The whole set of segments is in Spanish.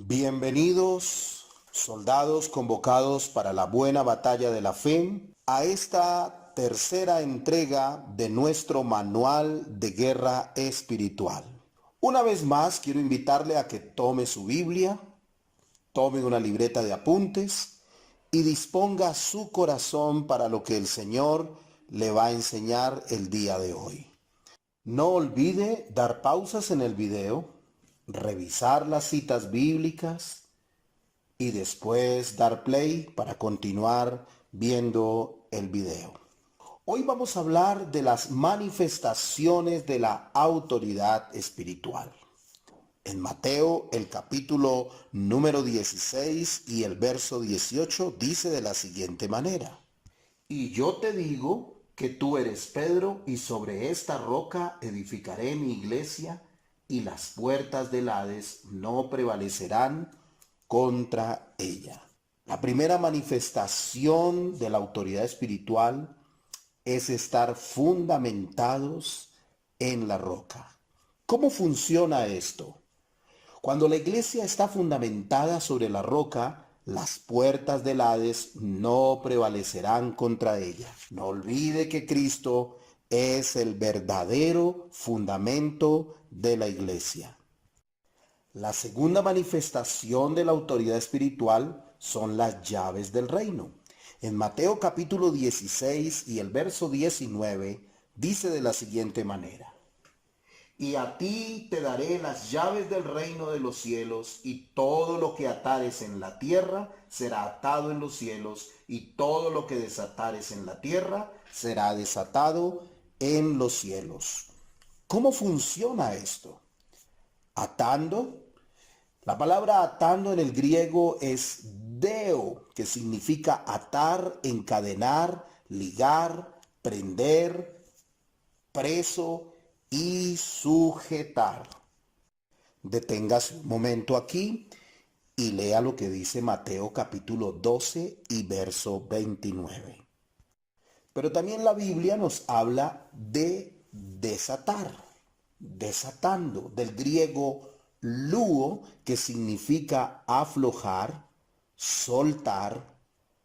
Bienvenidos, soldados convocados para la buena batalla de la fe, a esta tercera entrega de nuestro manual de guerra espiritual. Una vez más, quiero invitarle a que tome su Biblia, tome una libreta de apuntes y disponga su corazón para lo que el Señor le va a enseñar el día de hoy. No olvide dar pausas en el video, revisar las citas bíblicas y después dar play para continuar viendo el video. Hoy vamos a hablar de las manifestaciones de la autoridad espiritual. En Mateo, el capítulo número 16 y el verso 18 dice de la siguiente manera: Y yo te digo que tú eres Pedro, y sobre esta roca edificaré mi iglesia, y las puertas del Hades no prevalecerán contra ella. La primera manifestación de la autoridad espiritual es estar fundamentados en la roca. ¿Cómo funciona esto? Cuando la iglesia está fundamentada sobre la roca, las puertas del Hades no prevalecerán contra ella. No olvide que Cristo es el verdadero fundamento de la iglesia. La segunda manifestación de la autoridad espiritual son las llaves del reino. En Mateo capítulo 16 y el verso 19 dice de la siguiente manera: Y a ti te daré las llaves del reino de los cielos, y todo lo que atares en la tierra será atado en los cielos, y todo lo que desatares en la tierra será desatado en los cielos. ¿Cómo funciona esto? Atando. La palabra atando en el griego es deo, que significa atar, encadenar, ligar, prender, preso y sujetar. Deténgase un momento aquí y lea lo que dice Mateo capítulo 12 y verso 29. Pero también la Biblia nos habla de desatar, desatando, del griego luo, que significa aflojar, soltar,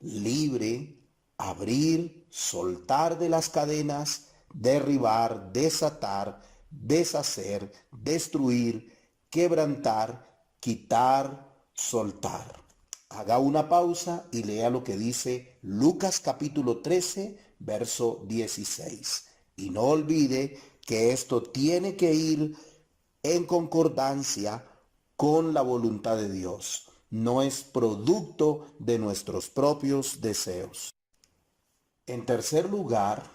libre, abrir, soltar de las cadenas, derribar, desatar, deshacer, destruir, quebrantar, quitar, soltar. Haga una pausa y lea lo que dice Lucas capítulo 13, verso 16. Y no olvide que esto tiene que ir en concordancia con la voluntad de Dios. No es producto de nuestros propios deseos. En tercer lugar,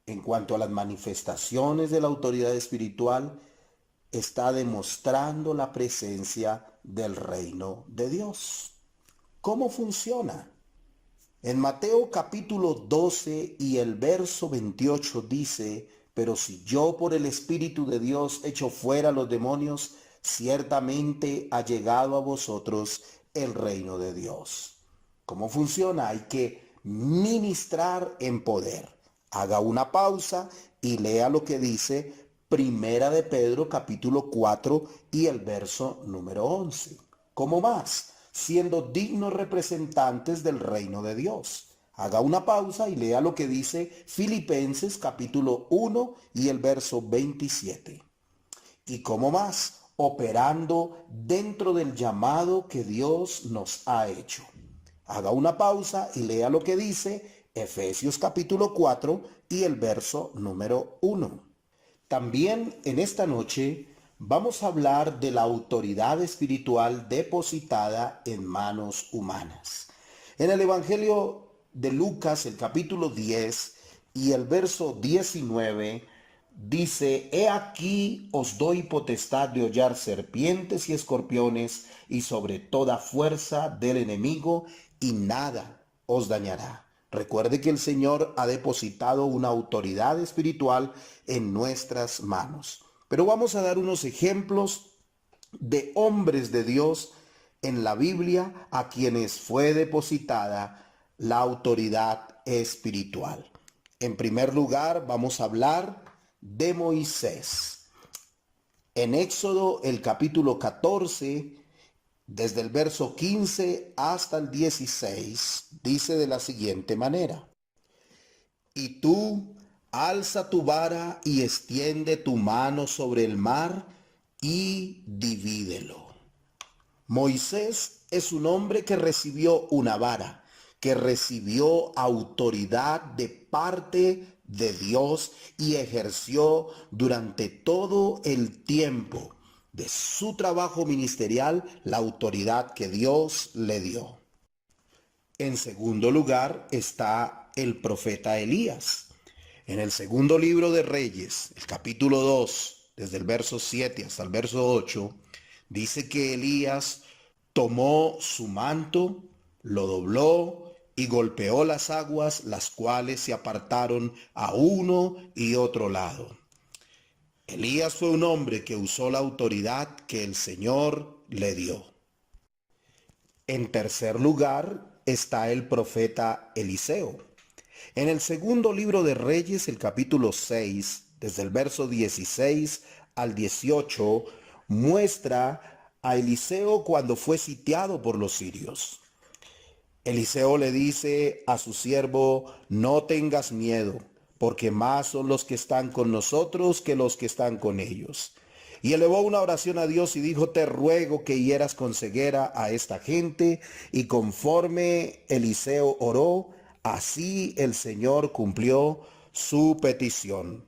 en cuanto a las manifestaciones de la autoridad espiritual, está demostrando la presencia del reino de Dios. ¿Cómo funciona? En Mateo capítulo 12 y el verso 28 dice: Pero si yo por el Espíritu de Dios echo fuera los demonios, ciertamente ha llegado a vosotros el reino de Dios. ¿Cómo funciona? Hay que ministrar en poder. Haga una pausa y lea lo que dice Primera de Pedro capítulo 4 y el verso número 11. ¿Cómo más? Siendo dignos representantes del reino de Dios. Haga una pausa y lea lo que dice Filipenses capítulo 1 y el verso 27. ¿Y cómo más? Operando dentro del llamado que Dios nos ha hecho. Haga una pausa y lea lo que dice Efesios capítulo 4 y el verso número 1. También en esta noche vamos a hablar de la autoridad espiritual depositada en manos humanas. En el Evangelio de Lucas, el capítulo 10 y el verso 19, dice: He aquí os doy potestad de hollar serpientes y escorpiones y sobre toda fuerza del enemigo, y nada os dañará. Recuerde que el Señor ha depositado una autoridad espiritual en nuestras manos. Pero vamos a dar unos ejemplos de hombres de Dios en la Biblia a quienes fue depositada la autoridad espiritual. En primer lugar, vamos a hablar de Moisés. En Éxodo, el capítulo 14 desde el verso 15 hasta el 16, dice de la siguiente manera: Y tú, alza tu vara y extiende tu mano sobre el mar y divídelo. Moisés es un hombre que recibió una vara, que recibió autoridad de parte de Dios y ejerció durante todo el tiempo de su trabajo ministerial la autoridad que Dios le dio. En segundo lugar está el profeta Elías. En el segundo libro de Reyes, el capítulo 2, desde el verso 7 hasta el verso 8, dice que Elías tomó su manto, lo dobló y golpeó las aguas, las cuales se apartaron a uno y otro lado. Elías fue un hombre que usó la autoridad que el Señor le dio. En tercer lugar está el profeta Eliseo. En el segundo libro de Reyes, el capítulo 6, desde el verso 16 al 18, muestra a Eliseo cuando fue sitiado por los sirios. Eliseo le dice a su siervo: no tengas miedo, porque más son los que están con nosotros que los que están con ellos. Y elevó una oración a Dios y dijo: te ruego que hieras con ceguera a esta gente. Y conforme Eliseo oró, así el Señor cumplió su petición.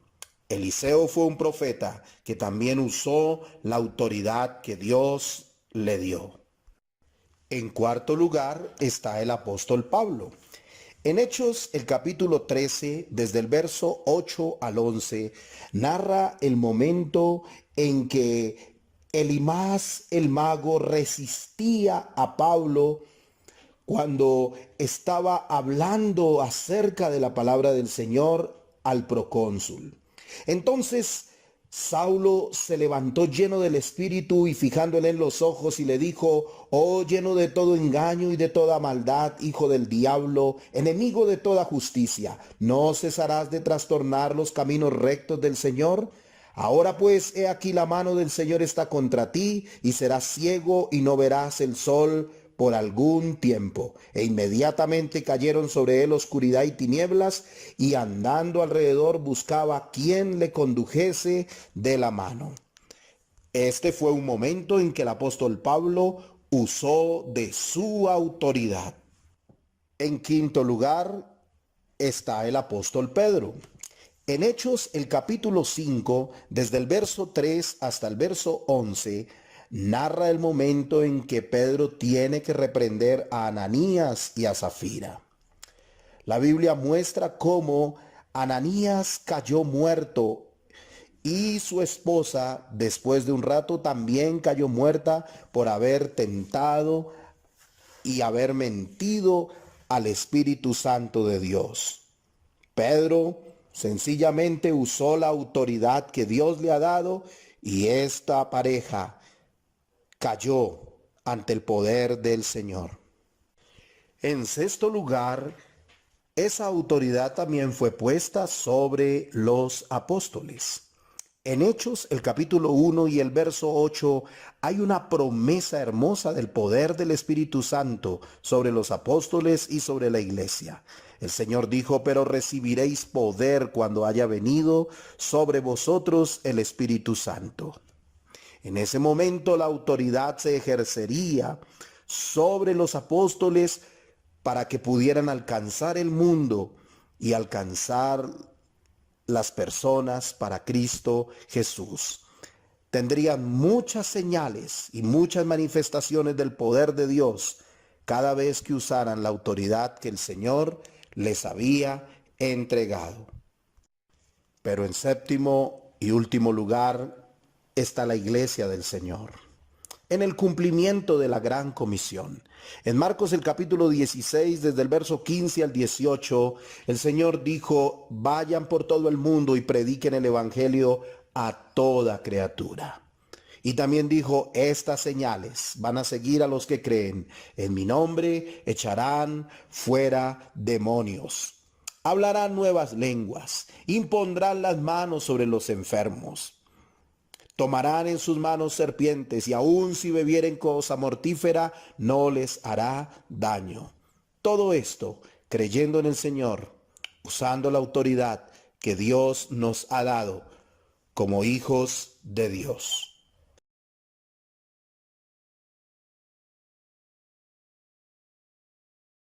Eliseo fue un profeta que también usó la autoridad que Dios le dio. En cuarto lugar está el apóstol Pablo. En Hechos, el capítulo 13, desde el verso 8 al 11, narra el momento en que Elimás el mago resistía a Pablo cuando estaba hablando acerca de la palabra del Señor al procónsul. Entonces Saulo se levantó lleno del Espíritu y fijándole en los ojos y le dijo: oh, lleno de todo engaño y de toda maldad, hijo del diablo, enemigo de toda justicia, ¿no cesarás de trastornar los caminos rectos del Señor? Ahora pues, he aquí la mano del Señor está contra ti, y serás ciego y no verás el sol por algún tiempo. E inmediatamente cayeron sobre él oscuridad y tinieblas, y andando alrededor buscaba quien le condujese de la mano. Este fue un momento en que el apóstol Pablo usó de su autoridad. En quinto lugar está el apóstol Pedro. En Hechos, el capítulo 5, desde el verso 3 hasta el verso 11, narra el momento en que Pedro tiene que reprender a Ananías y a Zafira. La Biblia muestra cómo Ananías cayó muerto y su esposa, después de un rato, también cayó muerta por haber tentado y haber mentido al Espíritu Santo de Dios. Pedro sencillamente usó la autoridad que Dios le ha dado, y esta pareja cayó ante el poder del Señor. En sexto lugar, esa autoridad también fue puesta sobre los apóstoles. En Hechos, el capítulo 1 y el verso 8, hay una promesa hermosa del poder del Espíritu Santo sobre los apóstoles y sobre la iglesia. El Señor dijo: pero recibiréis poder cuando haya venido sobre vosotros el Espíritu Santo. En ese momento la autoridad se ejercería sobre los apóstoles para que pudieran alcanzar el mundo y alcanzar las personas para Cristo Jesús. Tendrían muchas señales y muchas manifestaciones del poder de Dios cada vez que usaran la autoridad que el Señor les había entregado. Pero en séptimo y último lugar está la iglesia del Señor, en el cumplimiento de la gran comisión. En Marcos, el capítulo 16, desde el verso 15 al 18, el Señor dijo: vayan por todo el mundo y prediquen el evangelio a toda criatura. Y también dijo: estas señales van a seguir a los que creen. En mi nombre echarán fuera demonios, hablarán nuevas lenguas, impondrán las manos sobre los enfermos. Tomarán en sus manos serpientes y aun si bebieren cosa mortífera, no les hará daño. Todo esto creyendo en el Señor, usando la autoridad que Dios nos ha dado como hijos de Dios.